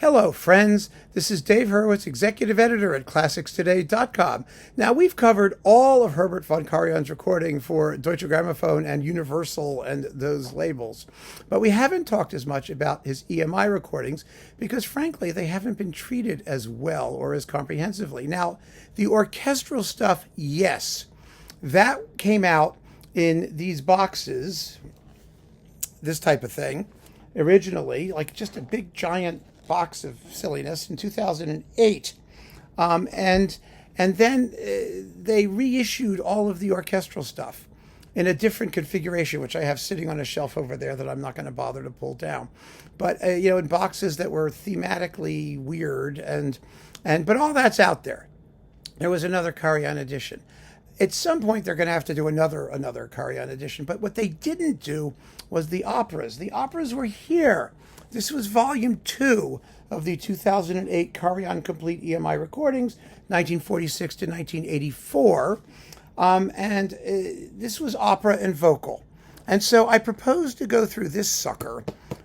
Hello, friends. This is Dave Hurwitz, executive editor at ClassicsToday.com. Now, we've covered all of Herbert von Karajan's recording for Deutsche Grammophon and Universal and those labels, but we haven't talked as much about his EMI recordings because, frankly, they haven't been treated as well or as comprehensively. Now, the orchestral stuff, yes, that came out in these boxes, this type of thing, originally, like just a big giant box of silliness in 2008. And then they reissued all of the orchestral stuff in a different configuration, which I have sitting on a shelf over there that I'm not going to bother to pull down. But, in boxes that were thematically weird, but all that's out there. There was another Karajan edition. At some point, they're going to have to do another Karajan edition. But what they didn't do was the operas. The operas were here. This was volume 2 of the 2008 Karajan Complete EMI recordings, 1946 to 1984. This was opera and vocal. And so I propose to go through this sucker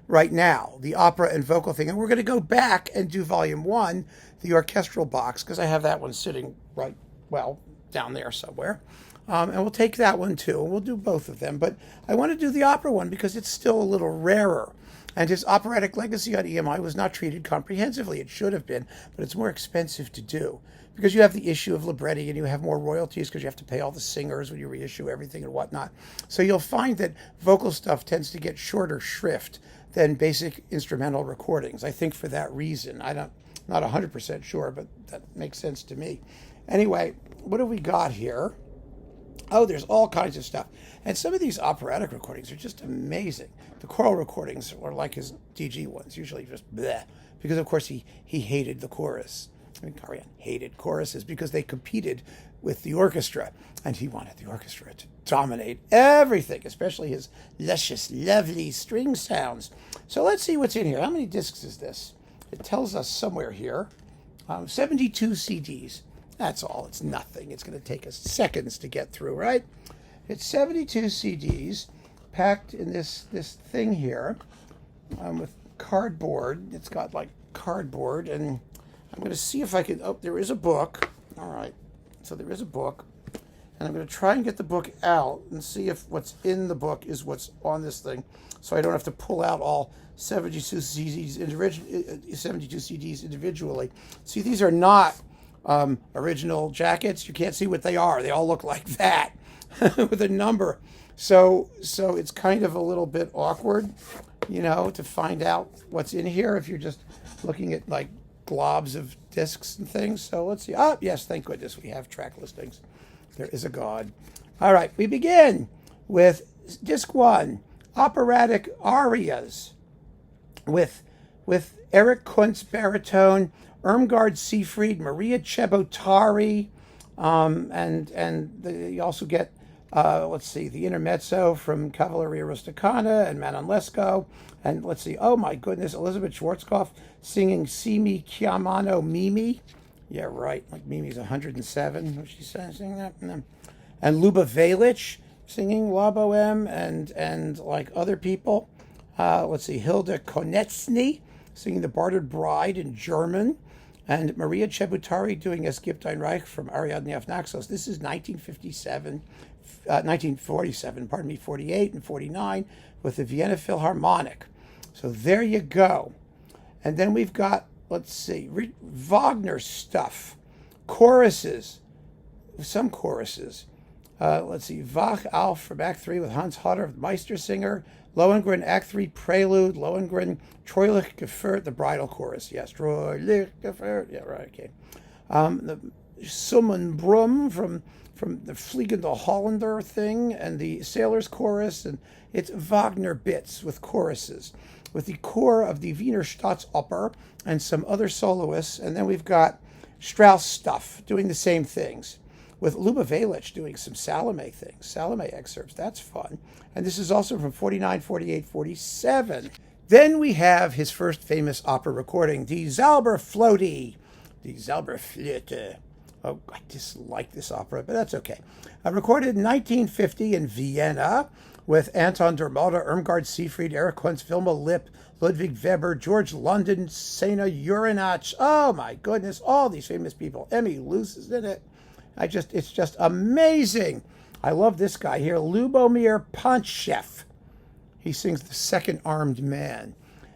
right now, the opera and vocal thing. And we're going to go back and do volume 1, the orchestral box, because I have that one sitting down there somewhere. And we'll take that one too, and we'll do both of them. But I want to do the opera one because it's still a little rarer. And his operatic legacy on EMI was not treated comprehensively. It should have been, but it's more expensive to do because you have the issue of libretti and you have more royalties because you have to pay all the singers when you reissue everything and whatnot. So you'll find that vocal stuff tends to get shorter shrift than basic instrumental recordings. I think for that reason. Not 100% sure, but that makes sense to me. Anyway, what have we got here? Oh, there's all kinds of stuff. And some of these operatic recordings are just amazing. The choral recordings are like his DG ones, usually just bleh. Because, of course, he hated the chorus. Karajan hated choruses because they competed with the orchestra. And he wanted the orchestra to dominate everything, especially his luscious, lovely string sounds. So let's see what's in here. How many discs is this? It tells us somewhere here. 72 CDs. That's all. It's nothing. It's going to take us seconds to get through, right? It's 72 CDs packed in this thing here with cardboard. It's got like cardboard, and I'm going to see if I can. Oh, there is a book. All right. So there is a book, and I'm going to try and get the book out and see if what's in the book is what's on this thing, so I don't have to pull out all 72 CDs individually. See, these are not original jackets. You can't see what they are. They all look like that with a number. So it's kind of a little bit awkward, to find out what's in here if you're just looking at like globs of discs and things. So let's see. Oh, yes, thank goodness we have track listings. There is a God. All right, we begin with disc 1, Operatic Arias with Eric Kuntz baritone, Irmgard Seefried, Maria Chebottari, you also get, the intermezzo from Cavalleria Rusticana and Manon Lescaut, and oh my goodness, Elizabeth Schwarzkopf singing Si mi chiamano Mimi. Yeah, right, like Mimi's 107, was she singing that? And Luba Valic singing La Boheme, and like other people. Hilda Konecny singing The Bartered Bride in German. And Maria Chebottari doing Es gibt ein Reich from Ariadne auf Naxos. This is 1947, 48 and 49 with the Vienna Philharmonic. So there you go. And then we've got, Wagner stuff. Choruses. Some choruses. Wach auf from Act 3 with Hans Hodder, Meistersinger. Lohengrin, Act 3 Prelude. Lohengrin, Treulich geführt, the bridal chorus. Yes, Treulich geführt. Yeah, right, okay. The Summen Brum from the Fliegende Holländer thing, and the Sailors Chorus, and it's Wagner bits with choruses, with the core of the Wiener Staatsoper and some other soloists. And then we've got Strauss stuff doing the same things, with Luba Valic doing some Salome things, Salome excerpts. That's fun. And this is also from 49, 48, 47. Then we have his first famous opera recording, Die Zauberflöte. Die Zauberflöte. Oh, I dislike this opera, but that's okay. Recorded in 1950 in Vienna with Anton Dermota, Irmgard Seefried, Erich Kunz, Vilma Lipp, Ludwig Weber, George London, Sena Urinach. Oh my goodness, all these famous people. Emmy Luce is in it. It's just amazing. I love this guy here, Lubomir Panchev. He sings The Second Armed Man.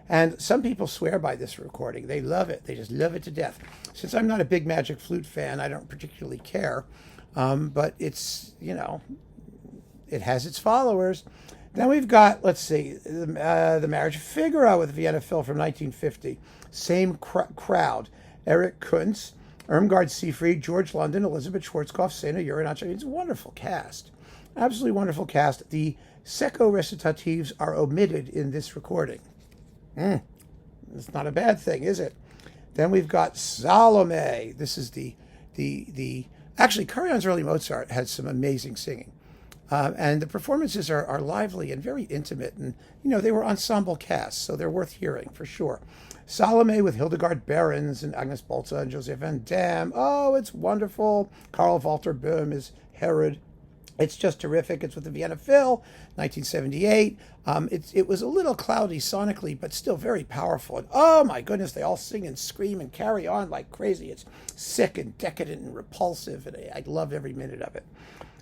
And some people swear by this recording. They love it. They just love it to death. Since I'm not a big Magic Flute fan, I don't particularly care. But it's, it has its followers. Then we've got, let's see, The Marriage of Figaro with Vienna Phil from 1950. Same crowd. Erich Kunz, Irmgard Seefried, George London, Elizabeth Schwarzkopf, Sena Urinach. It's a wonderful cast. Absolutely wonderful cast. The secco recitatives are omitted in this recording. It's not a bad thing, is it? Then we've got Salome. This is actually, Karajan's early Mozart had some amazing singing. And the performances are lively and very intimate. And, they were ensemble casts, so they're worth hearing for sure. Salome with Hildegard Behrens and Agnes Bolza and Joseph Van Dam. Oh, it's wonderful. Karl Walter Böhm is Herod. It's just terrific. It's with the Vienna Phil, 1978. It was a little cloudy sonically, but still very powerful. And oh my goodness, they all sing and scream and carry on like crazy. It's sick and decadent and repulsive, and I love every minute of it.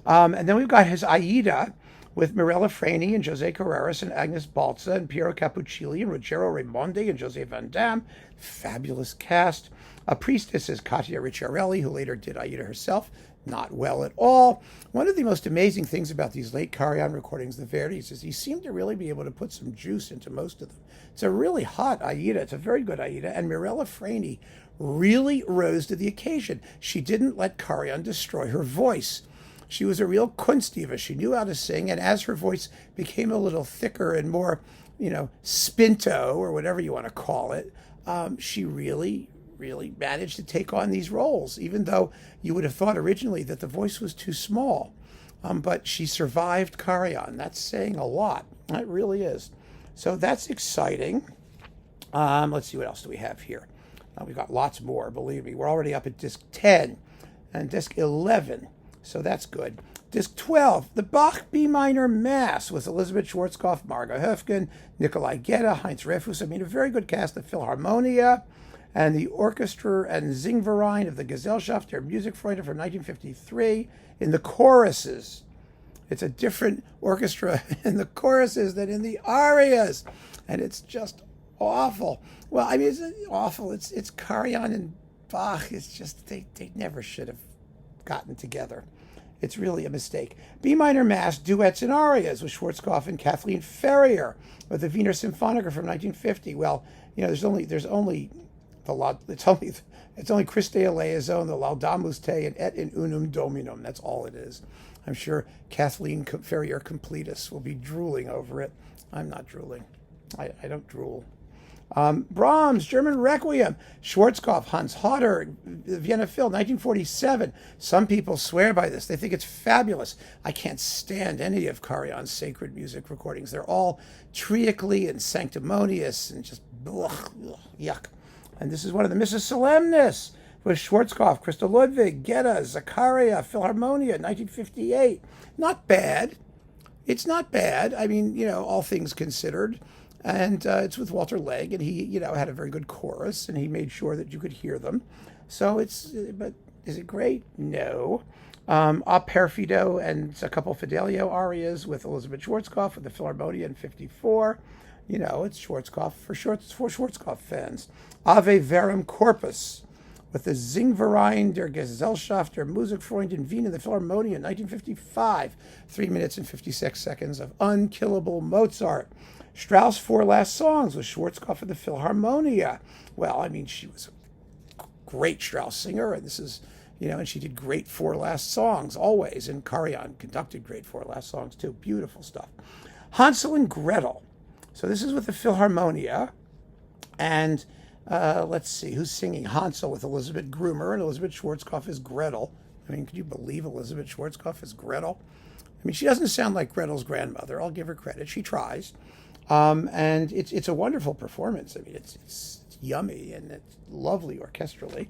And then we've got his Aida with Mirella Freni and Jose Carreras and Agnes Balza and Piero Cappuccilli and Ruggero Raimondi and Jose Van Dam. Fabulous cast. A priestess is Katia Ricciarelli, who later did Aida herself. Not well at all. One of the most amazing things about these late Karajan recordings, the Verdis, is he seemed to really be able to put some juice into most of them. It's a really hot Aida. It's a very good Aida. And Mirella Freni really rose to the occasion. She didn't let Karajan destroy her voice. She was a real Kunstdiva. She knew how to sing, and as her voice became a little thicker and more, spinto, or whatever you want to call it, she really managed to take on these roles, even though you would have thought originally that the voice was too small. But she survived Karajan. That's saying a lot. It really is. So that's exciting. Let's see, what else do we have here? We've got lots more, believe me. We're already up at disc 10 and disc 11. So that's good. Disc 12, the Bach B minor Mass with Elizabeth Schwarzkopf, Marga Höfgen, Nikolai Gedda, Heinz Refus. A very good cast of Philharmonia and the Orchestra and Singverein of the Gesellschaft der Musikfreunde from 1953 in the choruses. It's a different orchestra in the choruses than in the arias. And it's just awful. Well, it's awful. It's Karajan and Bach. It's just, they never should have gotten together. It's really a mistake. B minor Mass duets and arias with Schwarzkopf and Kathleen Ferrier with the Wiener Symphonica from 1950. Well, it's only Christe Eleison, the Laudamus Te, and Et in Unum Dominum. That's all it is. I'm sure Kathleen Ferrier Completus will be drooling over it. I'm not drooling. I don't drool. Brahms, German Requiem, Schwarzkopf, Hans Hodder, Vienna Phil, 1947. Some people swear by this. They think it's fabulous. I can't stand any of Karajan's sacred music recordings. They're all triacly and sanctimonious and just yuck. And this is one of the Missa Solemnis with Schwarzkopf, Christa Ludwig, Gedda, Zakaria, Philharmonia, 1958. Not bad. It's not bad. All things considered. And it's with Walter Legg, and he, had a very good chorus, and he made sure that you could hear them. So but is it great? No. A Perfido and a couple Fidelio arias with Elizabeth Schwarzkopf with the Philharmonia in 54. It's Schwarzkopf for Schwarzkopf fans. Ave Verum Corpus with the Singverein der Gesellschaft der Musikfreunde in Wien in the Philharmonia in 1955. 3 minutes and 56 seconds of unkillable Mozart. Strauss' Four Last Songs with Schwarzkopf at the Philharmonia. Well, she was a great Strauss singer, and this is, and she did great Four Last Songs always, and Karajan conducted great Four Last Songs too. Beautiful stuff. Hansel and Gretel. So this is with the Philharmonia, and let's see, who's singing Hansel with Elizabeth Grumer, and Elizabeth Schwarzkopf is Gretel. Could you believe Elizabeth Schwarzkopf is Gretel? She doesn't sound like Gretel's grandmother. I'll give her credit. She tries. And it's a wonderful performance. It's yummy and it's lovely orchestrally.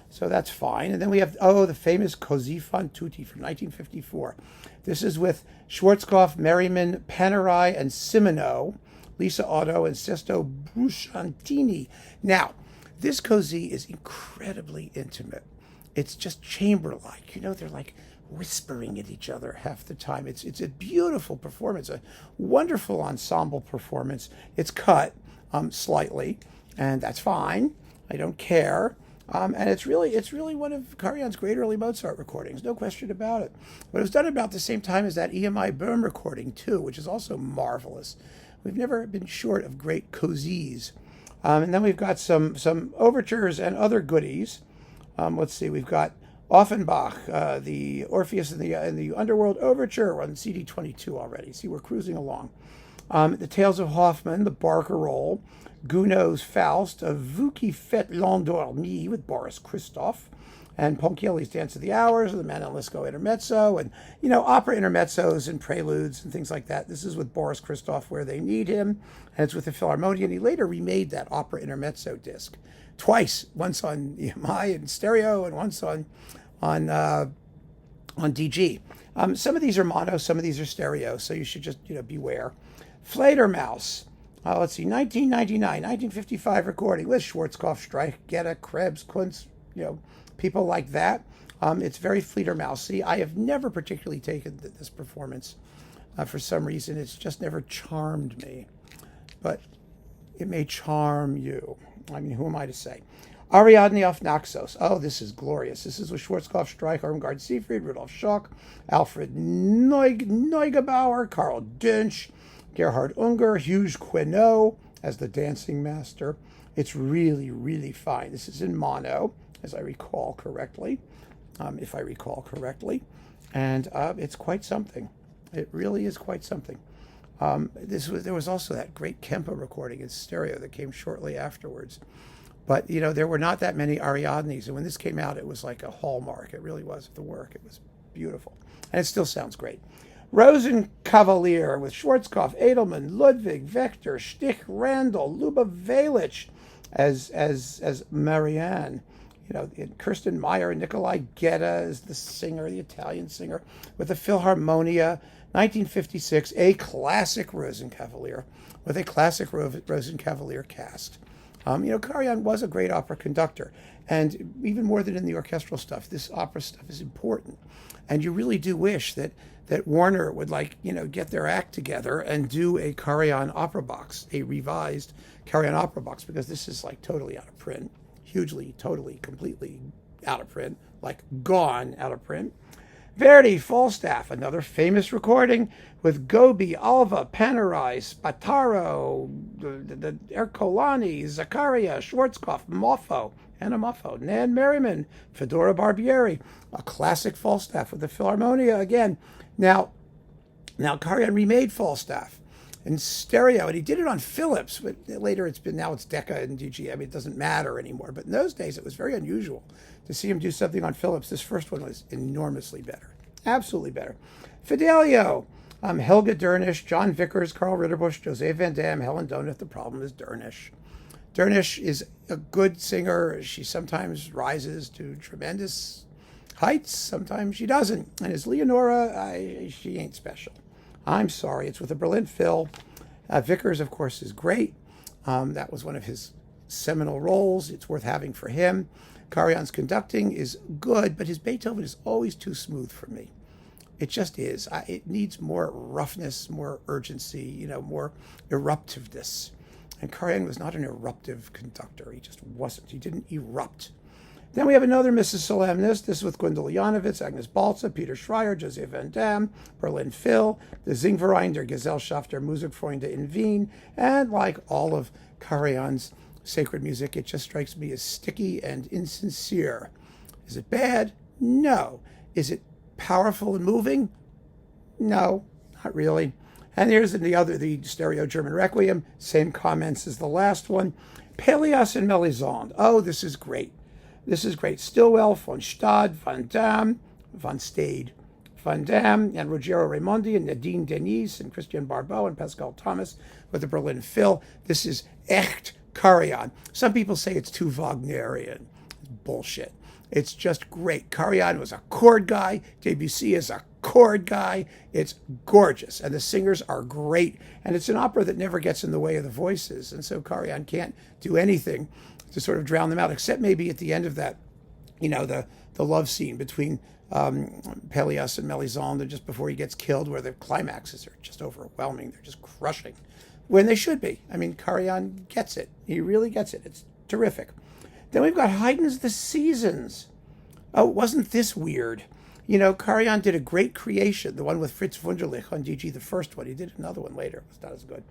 So that's fine. And then we have, the famous Così fan tutti from 1954. This is with Schwarzkopf, Merriman, Panerai, and Simino, Lisa Otto, and Sesto Brusciantini. Now, this Così is incredibly intimate. It's just chamber-like. They're like whispering at each other half the time. It's a beautiful performance, a wonderful ensemble performance. It's cut slightly, and that's fine. I don't care. And it's really one of Karajan's great early Mozart recordings, no question about it. But it was done about the same time as that EMI Boom recording too, which is also marvelous. We've never been short of great Cosìs. And then we've got some overtures and other goodies. Let's see, we've got Offenbach, the Orpheus in the Underworld Overture on CD 22 already. See, we're cruising along. The Tales of Hoffmann, the Barcarolle, Gounod's Faust, Vous qui faites l'endormi with Boris Christoph, and Ponchielli's Dance of the Hours, and the Manelisco Intermezzo, and, opera intermezzos and preludes and things like that. This is with Boris Christoph where they need him, and it's with the Philharmonia, and he later remade that opera intermezzo disc twice, once on EMI in stereo and once on DG. Some of these are mono, some of these are stereo, so you should just, beware. Fledermaus, let's see, 1999, 1955 recording with Schwarzkopf, Streich, Gedda, Krebs, Kunz, people like that. It's very Fledermausy. I have never particularly taken this performance for some reason. It's just never charmed me, but it may charm you. I mean, who am I to say? Ariadne auf Naxos. Oh, this is glorious. This is with Schwarzkopf, Streich, Irmgard Seefried, Rudolf Schock, Alfred Neugebauer, Karl Dünsch, Gerhard Unger, Hugh Queneau as the dancing master. It's really, really fine. This is in mono, as I recall correctly, if I recall correctly. And it's quite something. It really is quite something. There was also that great Kempa recording in stereo that came shortly afterwards. But, there were not that many Ariadnes. And when this came out, it was like a hallmark. It really was the work. It was beautiful. And it still sounds great. Rosenkavalier with Schwarzkopf, Edelman, Ludwig, Vector, Stich, Randall, Luba Velich as Marianne. Kirsten Meyer and Nikolai Gedda as the singer, the Italian singer, with the Philharmonia, 1956, a classic Rosenkavalier with a classic Rosenkavalier cast. Karajan was a great opera conductor, and even more than in the orchestral stuff, this opera stuff is important. And you really do wish that Warner would get their act together and do a Karajan opera box, a revised Karajan opera box, because this is totally out of print, hugely, totally, completely out of print, gone out of print. Verdi, Falstaff, another famous recording with Gobi, Alva, Panerai, Spataro, the Ercolani, Zaccaria, Schwarzkopf, Anna Moffo, Nan Merriman, Fedora Barbieri, a classic Falstaff with the Philharmonia again. Now Karajan remade Falstaff in stereo, and he did it on Philips, but later it's Decca and DG. I mean, it doesn't matter anymore. But in those days, it was very unusual to see him do something on Philips. This first one was enormously better, absolutely better. Fidelio, Helga Dernisch, John Vickers, Carl Ritterbusch, Jose Van Dam, Helen Donath. The problem is Dernisch. Dernisch is a good singer. She sometimes rises to tremendous heights, sometimes she doesn't. And as Leonora, she ain't special. I'm sorry. It's with the Berlin Phil. Vickers, of course, is great. That was one of his seminal roles. It's worth having for him. Karajan's conducting is good, but his Beethoven is always too smooth for me. It just is. It needs more roughness, more urgency, more eruptiveness. And Karajan was not an eruptive conductor. He just wasn't. He didn't erupt. Then we have another Mrs. Solemnis. This with Gundel Janowitz, Agnes Balza, Peter Schreier, Jose Van Dam, Berlin Phil, the Singverein der Gesellschaft der Musikfreunde in Wien. And like all of Karajan's sacred music, it just strikes me as sticky and insincere. Is it bad? No. Is it powerful and moving? No, not really. And here's the stereo German Requiem. Same comments as the last one. Pelias and Melisande. Oh, this is great. This is great. Stilwell, von Stade, Van Dam, Van Stade, Van Dam, and Ruggiero Raimondi, and Nadine Denise, and Christian Barbeau, and Pascal Thomas with the Berlin Phil. This is echt Karajan. Some people say it's too Wagnerian. Bullshit. It's just great. Karajan was a chord guy. Debussy is a chord guy. It's gorgeous. And the singers are great. And it's an opera that never gets in the way of the voices. And so Karajan can't do anything to sort of drown them out, except maybe at the end of that, the love scene between Pelias and Melisande just before he gets killed, where the climaxes are just overwhelming. They're just crushing when they should be. I mean, Karajan gets it. He really gets it. It's terrific. Then we've got Haydn's The Seasons. Oh, wasn't this weird? Karajan did a great creation, the one with Fritz Wunderlich on DG, the first one. He did another one later. It was not as good.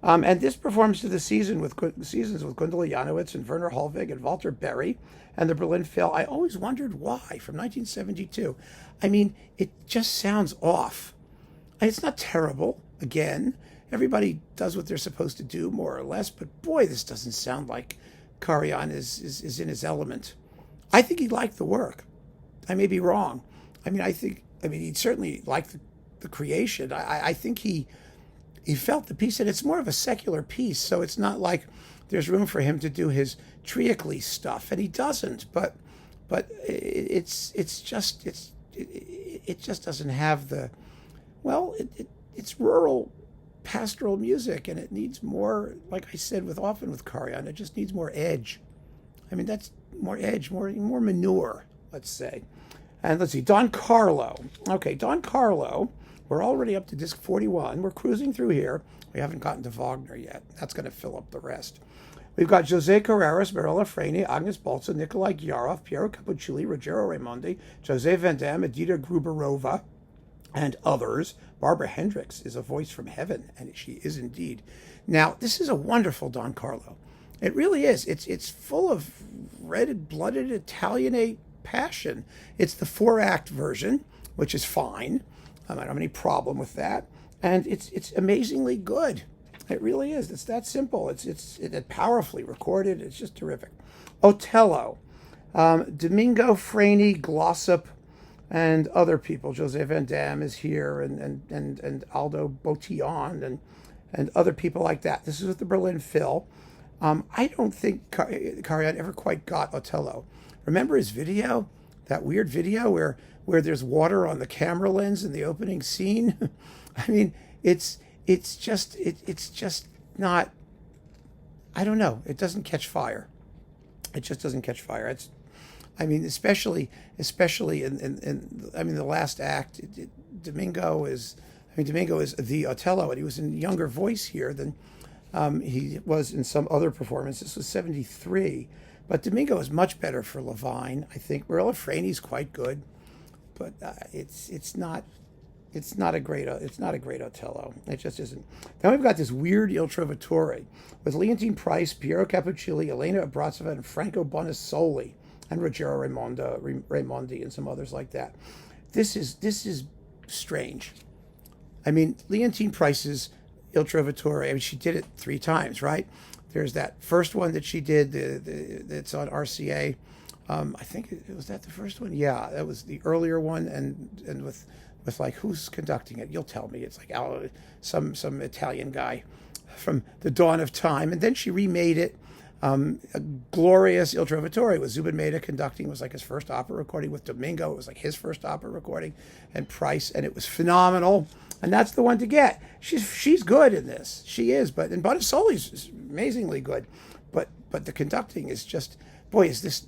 And this performs to the Seasons with Gundula Janowitz and Werner Holweg and Walter Berry and the Berlin Phil. I always wondered why, from 1972. I mean, it just sounds off. It's not terrible, again. Everybody does what they're supposed to do, more or less. But boy, this doesn't sound like Karajan is in his element. I think he liked the work. I may be wrong. I mean, he certainly liked the creation. I think he felt the piece, and it's more of a secular piece, so it's not like there's room for him to do his Triocles stuff, and he doesn't. But it just doesn't have the, it's rural pastoral music, and it needs more, like I said often with Karajan, it just needs more edge. I mean, that's more edge, more manure, let's say. And let's see, Don Carlo. Okay, Don Carlo. We're already up to disc 41. We're cruising through here. We haven't gotten to Wagner yet. That's going to fill up the rest. We've got José Carreras, Mirella Freni, Agnes Balza, Nikolai Gyarov, Piero Capuccilli, Rogero Raimondi, José Van Damme, Edita Gruberova, and others. Barbara Hendricks is a voice from heaven, and she is indeed. Now, this is a wonderful Don Carlo. It really is. It's full of red-blooded Italianate passion. It's the 4-act version, which is fine. I don't have any problem with that. And it's amazingly good. It really is. It's that simple. It's powerfully recorded. It's just terrific. Otello. Domingo, Freni, Glossop, and other people. José Van Damme is here, and Aldo Botillon, and other people like that. This is with the Berlin Phil. I don't think Karajan ever quite got Otello. Remember his video? That weird video where there's water on the camera lens in the opening scene? I mean, it's just not, I don't know. It doesn't catch fire. It just doesn't catch fire. Especially in the last act, Domingo is the Otello, and he was in younger voice here than he was in some other performance. This was 1973, but Domingo is much better for Levine, I think. Mirella Freni's quite good, but it's not a great Otello. It just isn't. Then we've got this weird Il Trovatore with Leontine Price, Piero Capuccilli, Elena Abrazova, and Franco Bonisoli, and Rogero Raimondi, and some others like that. This is strange. I mean, Leontine Price's Il Trovatore, I mean, she did it 3 times, right? There's that first one that she did, that's on RCA. I think was that the first one? Yeah, that was the earlier one, and with like, who's conducting it? You'll tell me. It's like some Italian guy from the dawn of time. And then she remade it. A glorious Il Trovatore with Zubin Mehta conducting. It was like his first opera recording. With Domingo, it was like his first opera recording, and Price, and it was phenomenal. And that's the one to get. She's good in this. She is, and Bonisoli's amazingly good. But the conducting is just, boy, is this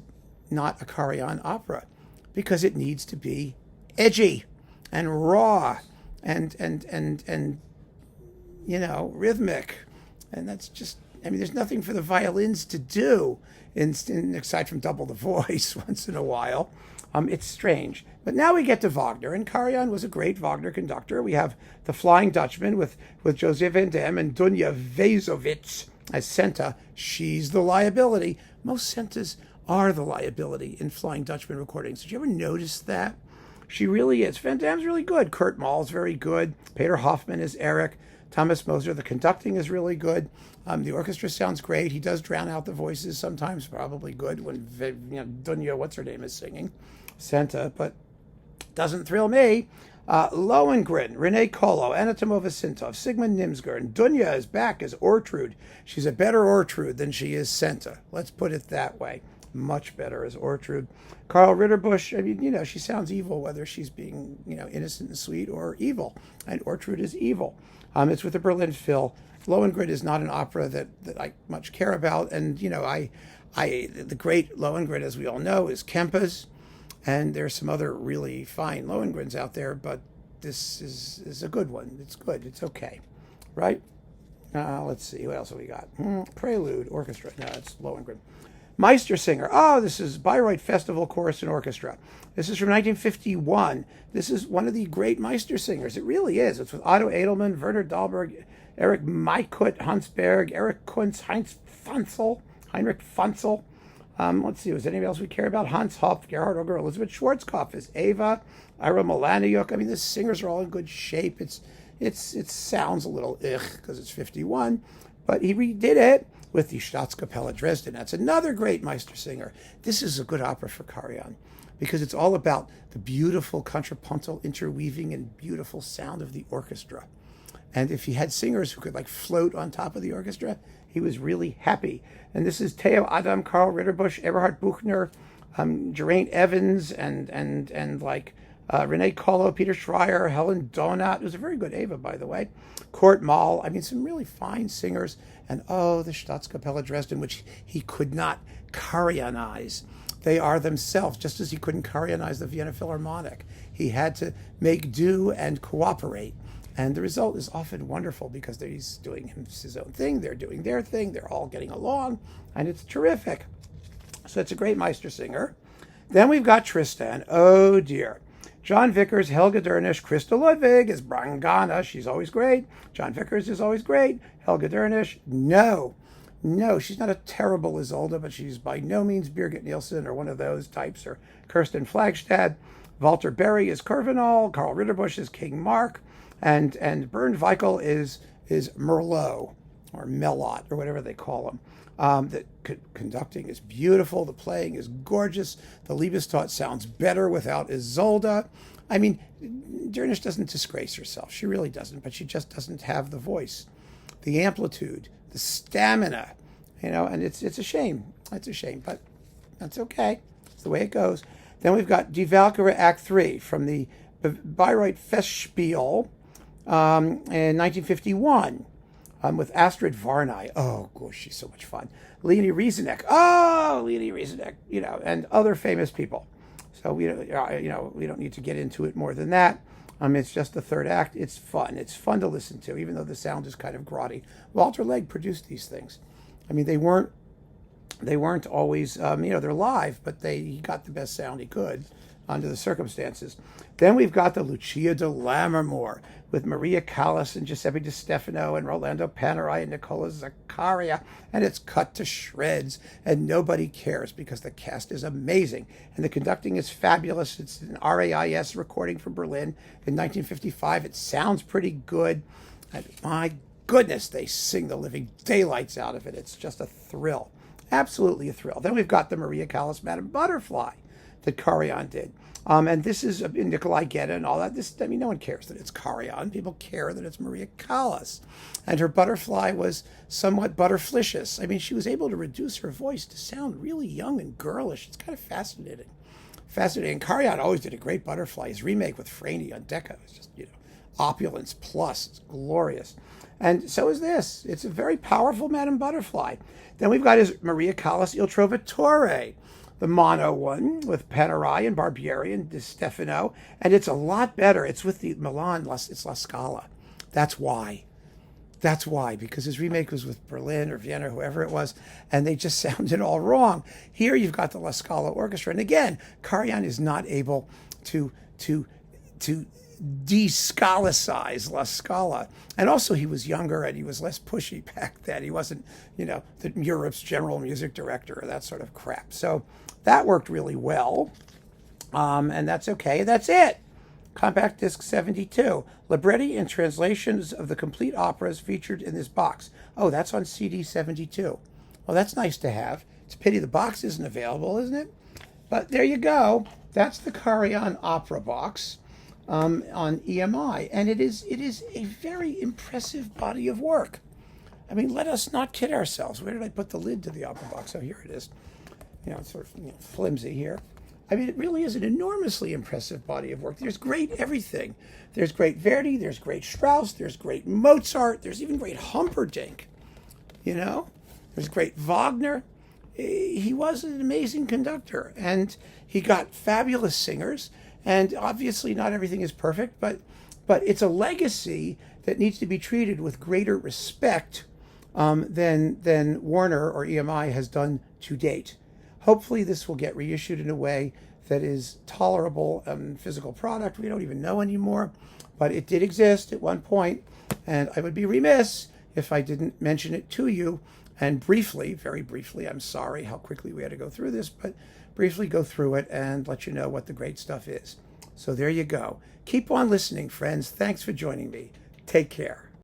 not a Karajan opera, because it needs to be edgy and raw and rhythmic, and that's just, I mean, there's nothing for the violins to do aside from double the voice once in a while. It's strange. But now we get to Wagner, and Karajan was a great Wagner conductor. We have The Flying Dutchman with José Van Damme and Dunya Vezovic as Senta. She's the liability. Most Sentas are the liability in Flying Dutchman recordings. Did you ever notice that? She really is. Van Damme's really good. Kurt Mahl's very good. Peter Hoffman is Eric. Thomas Moser, the conducting is really good. The orchestra sounds great. He does drown out the voices sometimes, probably good when Dunya, what's her name, is singing Senta, but doesn't thrill me. Lohengrin, Renee Colo, Anna Tomova-Sintov, Sigmund Nimsgren. Dunya is back as Ortrud. She's a better Ortrud than she is Senta. Let's put it that way. Much better as Ortrud. Carl Ritterbusch, I mean, she sounds evil whether she's being, innocent and sweet or evil. And Ortrud is evil. It's with the Berlin Phil. Lohengrin is not an opera that I much care about. And, the great Lohengrin, as we all know, is Kempe's. And there's some other really fine Lohengrins out there, but this is a good one. It's good. It's okay. Right? Let's see. What else have we got? Prelude, Orchestra. No, it's Lohengrin. Meistersinger. Oh, this is Bayreuth Festival Chorus and Orchestra. This is from 1951. This is one of the great Meistersingers. It really is. It's with Otto Edelmann, Werner Dahlberg, Erich Maikut, Hans Berg, Erich Kunz, Heinrich Funzel. Let's see, was anything else we care about? Hans Hopf, Gerhard Oger, Elizabeth Schwarzkopf is Ava, Ira Milaniuk. I mean, the singers are all in good shape. It sounds a little because it's 51, but he redid it with the Staatskapelle Dresden. That's another great Meistersinger. This is a good opera for Karajan because it's all about the beautiful contrapuntal interweaving and beautiful sound of the orchestra. And if he had singers who could float on top of the orchestra, he was really happy. And this is Theo Adam, Karl Ritterbusch, Eberhard Buchner, Geraint Evans, and Renee Colo, Peter Schreier, Helen Donat. It was a very good Ava, by the way. Kurt Mahl. I mean, some really fine singers. And the Staatskapelle Dresden, which he could not Karajanise. They are themselves, just as he couldn't Karajanise the Vienna Philharmonic. He had to make do and cooperate. And the result is often wonderful because he's doing his own thing, they're doing their thing, they're all getting along, and it's terrific. So it's a great Meistersinger. Then we've got Tristan. Oh dear. John Vickers, Helga Dernisch, Christa Ludwig is Brangana. She's always great. John Vickers is always great. Helga Dernisch, no, she's not a terrible Isolde, but she's by no means Birgit Nielsen or one of those types, or Kirsten Flagstad. Walter Berry is Kurvenal. Karl Ritterbusch is King Mark. And Bernd Weichel is Merlot, or Melot, or whatever they call him. The conducting is beautiful. The playing is gorgeous. The Liebestod sounds better without Isolde. I mean, Dernisch doesn't disgrace herself. She really doesn't, but she just doesn't have the voice, the amplitude, the stamina, and it's a shame. It's a shame, but that's okay. It's the way it goes. Then we've got Die Walküre Act 3 from the Bayreuth Festspiel in 1951. With Astrid Varnay. Oh, gosh, she's so much fun. Leonie Rieseneck. And other famous people. So we don't need to get into it more than that. It's just the third act. It's fun. It's fun to listen to, even though the sound is kind of grotty. Walter Legg produced these things. I mean, they weren't always, they're live, but he got the best sound he could under the circumstances. Then we've got the Lucia de Lammermoor with Maria Callas and Giuseppe Di Stefano and Rolando Panerai and Nicola Zaccaria, and it's cut to shreds, and nobody cares because the cast is amazing, and the conducting is fabulous. It's an RAIS recording from Berlin in 1955. It sounds pretty good, and my goodness, they sing the living daylights out of it. It's just a thrill, absolutely a thrill. Then we've got the Maria Callas Madame Butterfly that Karajan did. And this is Nikolai Gedda and all that. No one cares that it's Karajan. People care that it's Maria Callas. And her butterfly was somewhat butterflicious. I mean, she was able to reduce her voice to sound really young and girlish. It's kind of fascinating. And Karajan always did a great butterfly. His remake with Franey on Decca is just, opulence plus. It's glorious. And so is this. It's a very powerful Madame Butterfly. Then we've got his Maria Callas Il Trovatore, the mono one with Panerai and Barbieri and Di Stefano, and it's a lot better. It's with the Milan, it's La Scala. That's why, because his remake was with Berlin or Vienna, whoever it was, and they just sounded all wrong. Here you've got the La Scala Orchestra, and again, Karajan is not able to de-Scalicize La Scala. And also he was younger and he was less pushy back then. He wasn't, Europe's general music director or that sort of crap. So that worked really well. And that's okay. That's it. Compact Disc 72. Libretti and translations of the complete operas featured in this box. Oh, that's on CD 72. Well, that's nice to have. It's a pity the box isn't available, isn't it? But there you go. That's the Karajan opera box. on EMI, and it is a very impressive body of work. I mean, let us not kid ourselves. Where did I put the lid to the opera box? Oh, here it is. It's sort of flimsy here. I mean, it really is an enormously impressive body of work. There's great everything. There's great Verdi, there's great Strauss, there's great Mozart, there's even great Humperdinck. There's great Wagner. He was an amazing conductor, and he got fabulous singers. And obviously, not everything is perfect, but it's a legacy that needs to be treated with greater respect than Warner or EMI has done to date. Hopefully, this will get reissued in a way that is tolerable physical product. We don't even know anymore, but it did exist at one point, and I would be remiss if I didn't mention it to you. And briefly, very briefly, I'm sorry how quickly we had to go through this, but briefly go through it and let you know what the great stuff is. So there you go. Keep on listening, friends. Thanks for joining me. Take care.